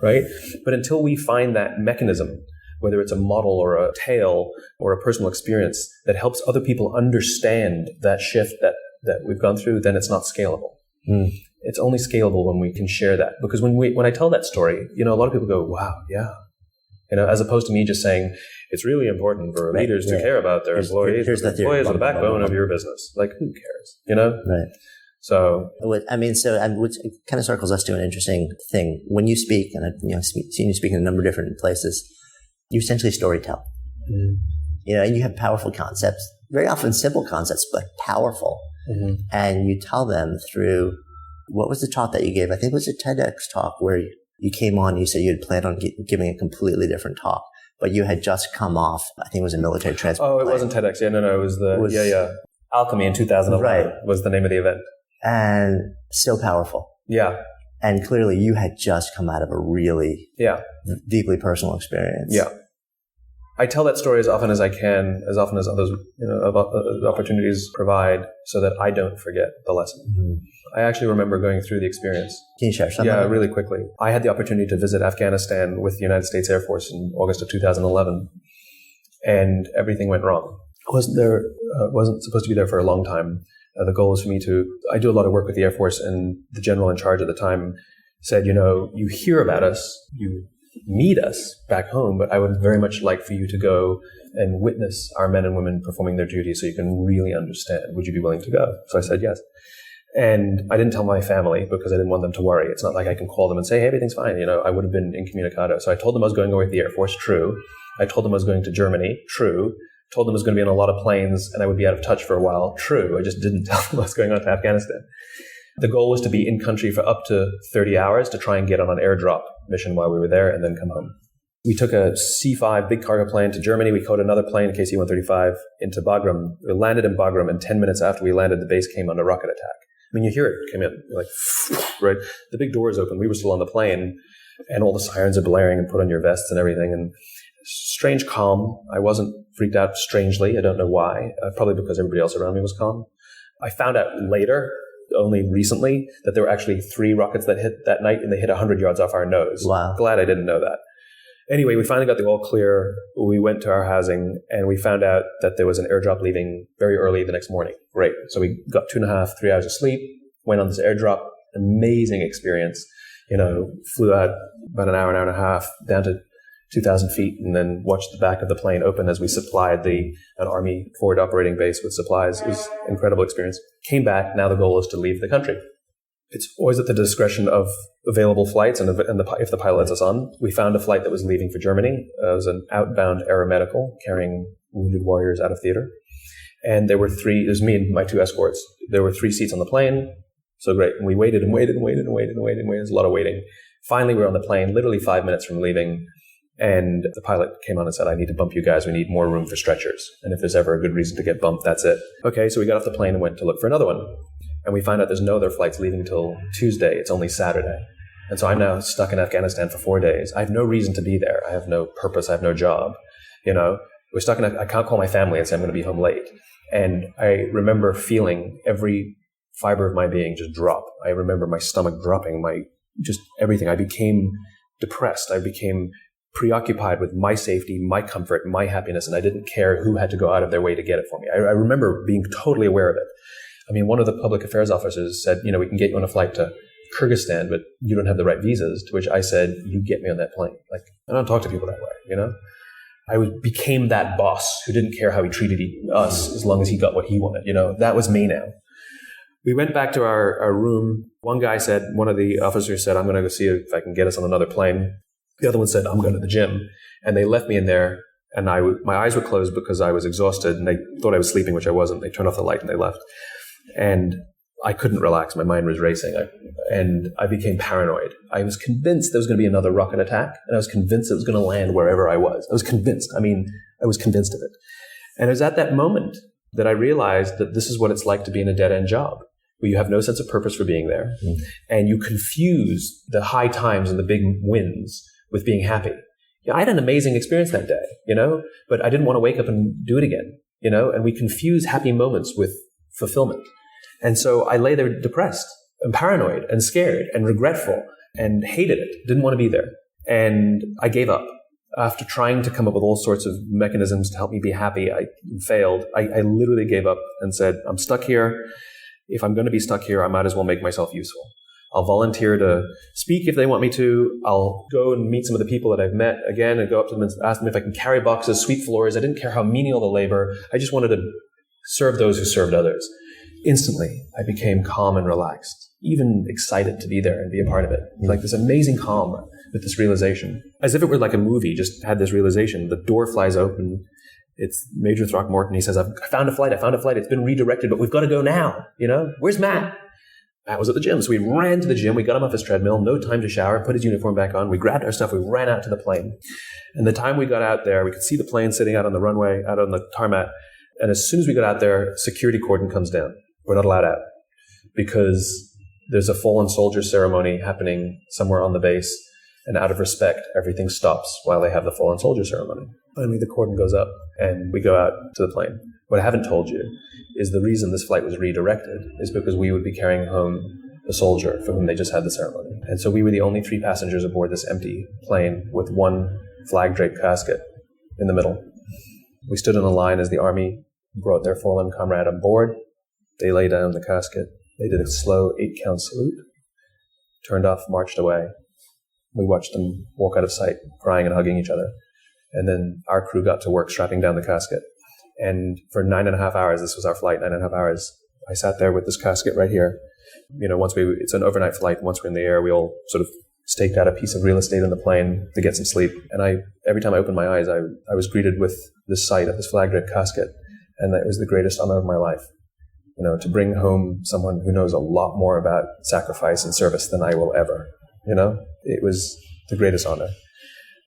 right? But until we find that mechanism, whether it's a model or a tale or a personal experience that helps other people understand that shift that we've gone through, then it's not scalable. It's only scalable when we can share that. Because when I tell that story, you know, a lot of people go, wow, yeah. You know, as opposed to me just saying, it's really important for leaders to care about their employees. Employees are the backbone of your business. Like, who cares? You know? Right. So, which kind of circles us to an interesting thing. When you speak, and I've seen you speak in a number of different places, you essentially storytell. You know, and you have powerful concepts, very often simple concepts, but powerful. And you tell them through, what was the talk that you gave? I think it was a TEDx talk where you came on, you said you had planned on giving a completely different talk, but you had just come off, I think it was a military transport. Oh, it wasn't TEDx. Yeah, no, it was Alchemy in 2011 was the name of the event. And so powerful. Yeah. And clearly you had just come out of a really deeply personal experience. Yeah. I tell that story as often as I can, as often as others, opportunities provide, so that I don't forget the lesson. I actually remember going through the experience. Can you share something? Yeah, really quickly. I had the opportunity to visit Afghanistan with the United States Air Force in August of 2011, and everything went wrong. I wasn't supposed to be there for a long time. The goal was for me I do a lot of work with the Air Force, and the general in charge at the time said, you hear about us, you meet us back home, but I would very much like for you to go and witness our men and women performing their duty so you can really understand. Would you be willing to go? So I said yes. And I didn't tell my family because I didn't want them to worry. It's not like I can call them and say, hey, everything's fine. I would have been incommunicado. So I told them I was going away with the Air Force. True. I told them I was going to Germany. True. Told them I was going to be on a lot of planes and I would be out of touch for a while. True. I just didn't tell them what was going on to Afghanistan. The goal was to be in country for up to 30 hours to try and get on an airdrop mission while we were there and then come home. We took a C-5 big cargo plane to Germany. We caught another plane, KC-135, into Bagram. We landed in Bagram, and 10 minutes after we landed, the base came under rocket attack. I mean, you hear it come in, like, right? The big doors open. We were still on the plane, and all the sirens are blaring and put on your vests and everything. And strange calm. I wasn't freaked out strangely. I don't know why. Probably because everybody else around me was calm. I found out later, only recently, that there were actually 3 rockets that hit that night, and they hit 100 yards off our nose. Wow. Glad I didn't know that. Anyway, we finally got the all clear. We went to our housing, and we found out that there was an airdrop leaving very early the next morning. Great. So we got 2.5, 3 hours of sleep, went on this airdrop. Amazing experience. Flew out about an hour and a half down to 2,000 feet, and then watched the back of the plane open as we supplied an Army forward operating base with supplies. It was an incredible experience. Came back. Now the goal is to leave the country. It's always at the discretion of available flights and if the pilot lets us on. We found a flight that was leaving for Germany. It was an outbound aeromedical carrying wounded warriors out of theater. And there was me and my 2 escorts. There were 3 seats on the plane. So great. And we waited and waited and waited and waited and waited and waited. There's a lot of waiting. Finally, we were on the plane, literally 5 minutes from leaving. And the pilot came on and said, I need to bump you guys. We need more room for stretchers. And if there's ever a good reason to get bumped, that's it. Okay, so we got off the plane and went to look for another one. And we find out there's no other flights leaving until Tuesday. It's only Saturday. And so I'm now stuck in Afghanistan for 4 days. I have no reason to be there. I have no purpose. I have no job. We're stuck I can't call my family and say I'm going to be home late. And I remember feeling every fiber of my being just drop. I remember my stomach dropping, just everything. I became depressed. I became preoccupied with my safety, my comfort, my happiness, and I didn't care who had to go out of their way to get it for me. I remember being totally aware of it. I mean, one of the public affairs officers said, we can get you on a flight to Kyrgyzstan, but you don't have the right visas, to which I said, you get me on that plane. I don't talk to people that way, I became that boss who didn't care how he treated us as long as he got what he wanted. That was me now. We went back to our room. One of the officers said, I'm going to go see if I can get us on another plane. The other one said, I'm going to the gym. And they left me in there, and my eyes were closed because I was exhausted, and they thought I was sleeping, which I wasn't. They turned off the light and they left. And I couldn't relax. My mind was racing. And I became paranoid. I was convinced there was going to be another rocket attack, and I was convinced it was going to land wherever I was. I was convinced. I was convinced of it. And it was at that moment that I realized that this is what it's like to be in a dead-end job, where you have no sense of purpose for being there, and you confuse the high times and the big wins with being happy. I had an amazing experience that day, but I didn't want to wake up and do it again, and we confuse happy moments with fulfillment. And so I lay there depressed and paranoid and scared and regretful and hated it, didn't want to be there. And I gave up. After trying to come up with all sorts of mechanisms to help me be happy, I failed. I literally gave up and said, I'm stuck here. If I'm going to be stuck here, I might as well make myself useful. I'll volunteer to speak if they want me to. I'll go and meet some of the people that I've met again and go up to them and ask them if I can carry boxes, sweep floors. I didn't care how menial the labor. I just wanted to serve those who served others. Instantly, I became calm and relaxed, even excited to be there and be a part of it. Like this amazing calm with this realization. As if it were like a movie, just had this realization. The door flies open. It's Major Throckmorton. He says, I found a flight. It's been redirected, but we've got to go now. Where's Matt? Matt was at the gym. So we ran to the gym. We got him off his treadmill. No time to shower. Put his uniform back on. We grabbed our stuff. We ran out to the plane. And the time we got out there, we could see the plane sitting out on the runway, out on the tarmac. And as soon as we got out there, security cordon comes down. We're not allowed out because there's a fallen soldier ceremony happening somewhere on the base. And out of respect, everything stops while they have the fallen soldier ceremony. Finally, the cordon goes up and we go out to the plane. What I haven't told you is the reason this flight was redirected is because we would be carrying home a soldier for whom they just had the ceremony. And so we were the only 3 passengers aboard this empty plane with one flag-draped casket in the middle. We stood in a line as the army brought their fallen comrade on board. They lay down the casket. They did a slow 8-count salute, turned off, marched away. We watched them walk out of sight, crying and hugging each other. And then our crew got to work strapping down the casket. And for 9.5 hours, this was our flight, 9.5 hours, I sat there with this casket right here. It's an overnight flight. Once we're in the air, we all sort of staked out a piece of real estate in the plane to get some sleep. And every time I opened my eyes, I was greeted with this sight of this flag-draped casket. And it was the greatest honor of my life. To bring home someone who knows a lot more about sacrifice and service than I will ever. It was the greatest honor.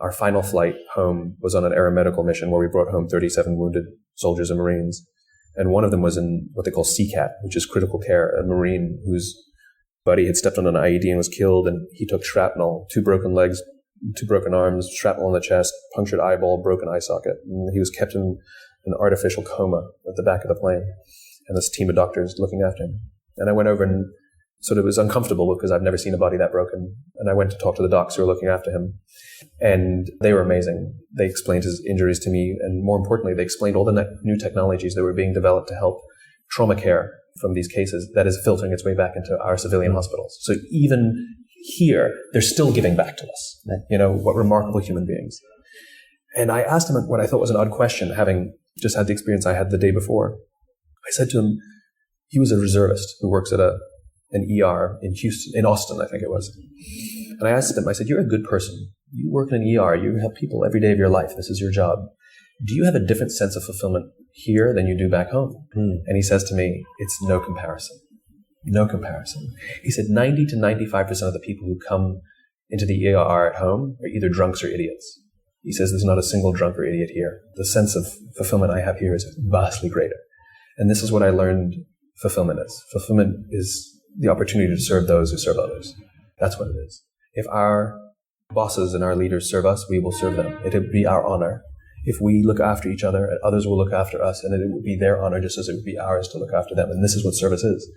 Our final flight home was on an aeromedical mission where we brought home 37 wounded soldiers and Marines. And one of them was in what they call CCAT, which is critical care, a Marine whose buddy had stepped on an IED and was killed, and he took shrapnel, 2 broken legs, 2 broken arms, shrapnel in the chest, punctured eyeball, broken eye socket. And he was kept in an artificial coma at the back of the plane. And this team of doctors looking after him. And I went over and it was uncomfortable because I've never seen a body that broken. And I went to talk to the docs who were looking after him. And they were amazing. They explained his injuries to me. And more importantly, they explained all the new technologies that were being developed to help trauma care from these cases that is filtering its way back into our civilian hospitals. So even here, they're still giving back to us. What remarkable human beings. And I asked him what I thought was an odd question, having just had the experience I had the day before. I said to him, he was a reservist who works at an ER in Austin, I think it was. And I asked him, I said, you're a good person. You work in an ER. You help people every day of your life. This is your job. Do you have a different sense of fulfillment here than you do back home? And he says to me, it's no comparison. No comparison. He said 90 to 95% of the people who come into the ER at home are either drunks or idiots. He says there's not a single drunk or idiot here. The sense of fulfillment I have here is vastly greater. And this is what I learned fulfillment is. Fulfillment is the opportunity to serve those who serve others. That's what it is. If our bosses and our leaders serve us, we will serve them. It would be our honor. If we look after each other, others will look after us, and it would be their honor just as it would be ours to look after them. And this is what service is.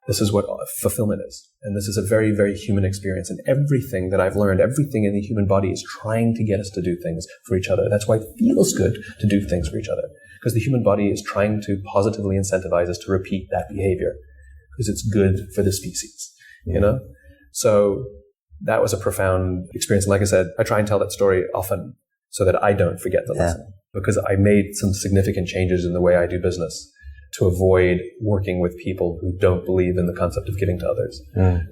This is what fulfillment is. And this is a very, very human experience. And everything that I've learned, everything in the human body is trying to get us to do things for each other. That's why it feels good to do things for each other. Because the human body is trying to positively incentivize us to repeat that behavior. Because it's good for the species, So that was a profound experience. And like I said, I try and tell that story often so that I don't forget the lesson. Because I made some significant changes in the way I do business to avoid working with people who don't believe in the concept of giving to others.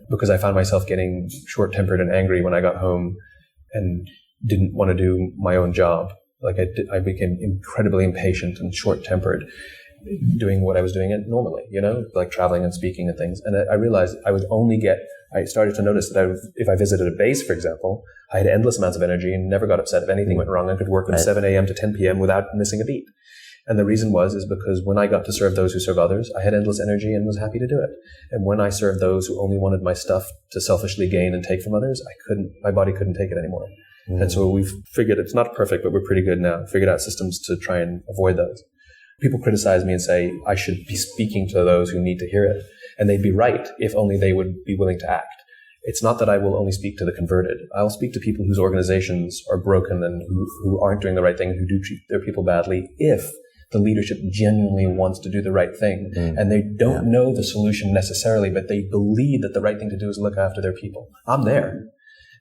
Because I found myself getting short-tempered and angry when I got home and didn't want to do my own job. I became incredibly impatient and short-tempered doing what I was doing normally, like traveling and speaking and things. And I realized I started to notice that if I visited a base, for example, I had endless amounts of energy and never got upset if anything went wrong. I could work from 7 a.m. to 10 p.m. without missing a beat. And the reason is because when I got to serve those who serve others, I had endless energy and was happy to do it. And when I served those who only wanted my stuff to selfishly gain and take from others, my body couldn't take it anymore. And so we've figured, it's not perfect, but we're pretty good now, figured out systems to try and avoid those. People criticize me and say I should be speaking to those who need to hear it. And they'd be right if only they would be willing to act. It's not that I will only speak to the converted. I'll speak to people whose organizations are broken and who aren't doing the right thing and who do treat their people badly if the leadership genuinely wants to do the right thing. And they don't know the solution necessarily, but they believe that the right thing to do is look after their people. I'm there.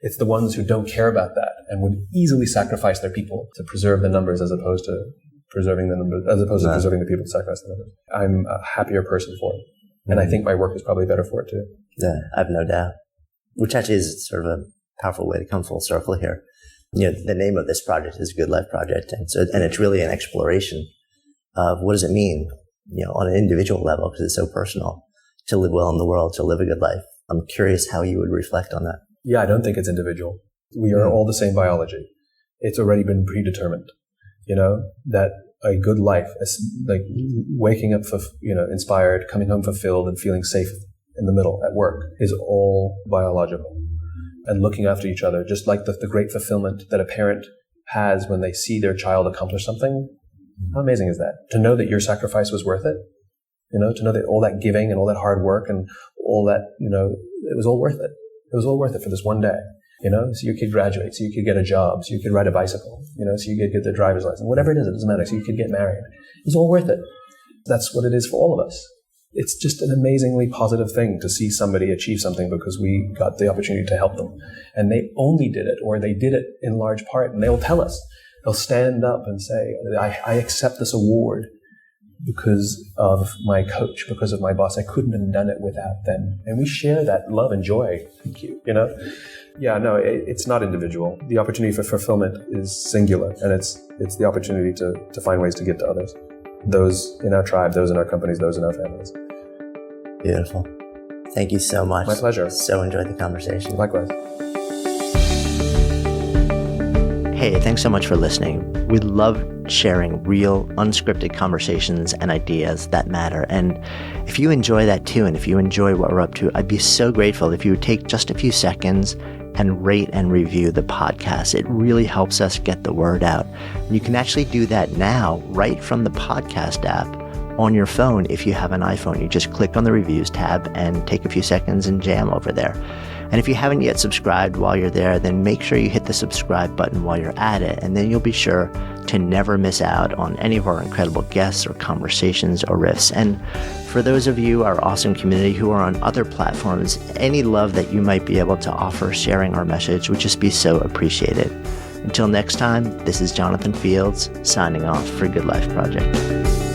It's the ones who don't care about that and would easily sacrifice their people to preserve the numbers as opposed to preserving the numbers, as opposed to preserving the people to sacrifice the numbers. I'm a happier person for it. And I think my work is probably better for it too. Yeah, I have no doubt. Which actually is sort of a powerful way to come full circle here. The name of this project is Good Life Project. And it's really an exploration of what does it mean, on an individual level, because it's so personal, to live well in the world, to live a good life. I'm curious how you would reflect on that. Yeah, I don't think it's individual. We are all the same biology. It's already been predetermined, that a good life, like waking up, inspired, coming home fulfilled and feeling safe in the middle at work is all biological. And looking after each other, just like the great fulfillment that a parent has when they see their child accomplish something, how amazing is that? To know that your sacrifice was worth it, to know that all that giving and all that hard work and all that, it was all worth it. It was all worth it for this one day, so your kid graduates, so you could get a job, so you could ride a bicycle, so you could get the driver's license, whatever it is, it doesn't matter, so you could get married. It was all worth it. That's what it is for all of us. It's just an amazingly positive thing to see somebody achieve something because we got the opportunity to help them. And they only did it, or they did it in large part, and they'll tell us. They'll stand up and say, I accept this award because of my coach, because of my boss. I couldn't have done it without them. And we share that love and joy. Thank you. Yeah, no, it's not individual. The opportunity for fulfillment is singular, and it's the opportunity to find ways to give to others. Those in our tribe, those in our companies, those in our families. Beautiful. Thank you so much. My pleasure. So enjoyed the conversation. Likewise. Hey, thanks so much for listening. We love sharing real, unscripted conversations and ideas that matter. And if you enjoy that too, and if you enjoy what we're up to, I'd be so grateful if you would take just a few seconds and rate and review the podcast. It really helps us get the word out. And you can actually do that now right from the podcast app on your phone. If you have an iPhone, you just click on the reviews tab and take a few seconds and jam over there. And if you haven't yet subscribed while you're there, then make sure you hit the subscribe button while you're at it, and then you'll be sure to never miss out on any of our incredible guests or conversations or riffs. And for those of you, our awesome community who are on other platforms, any love that you might be able to offer sharing our message would just be so appreciated. Until next time, this is Jonathan Fields signing off for Good Life Project.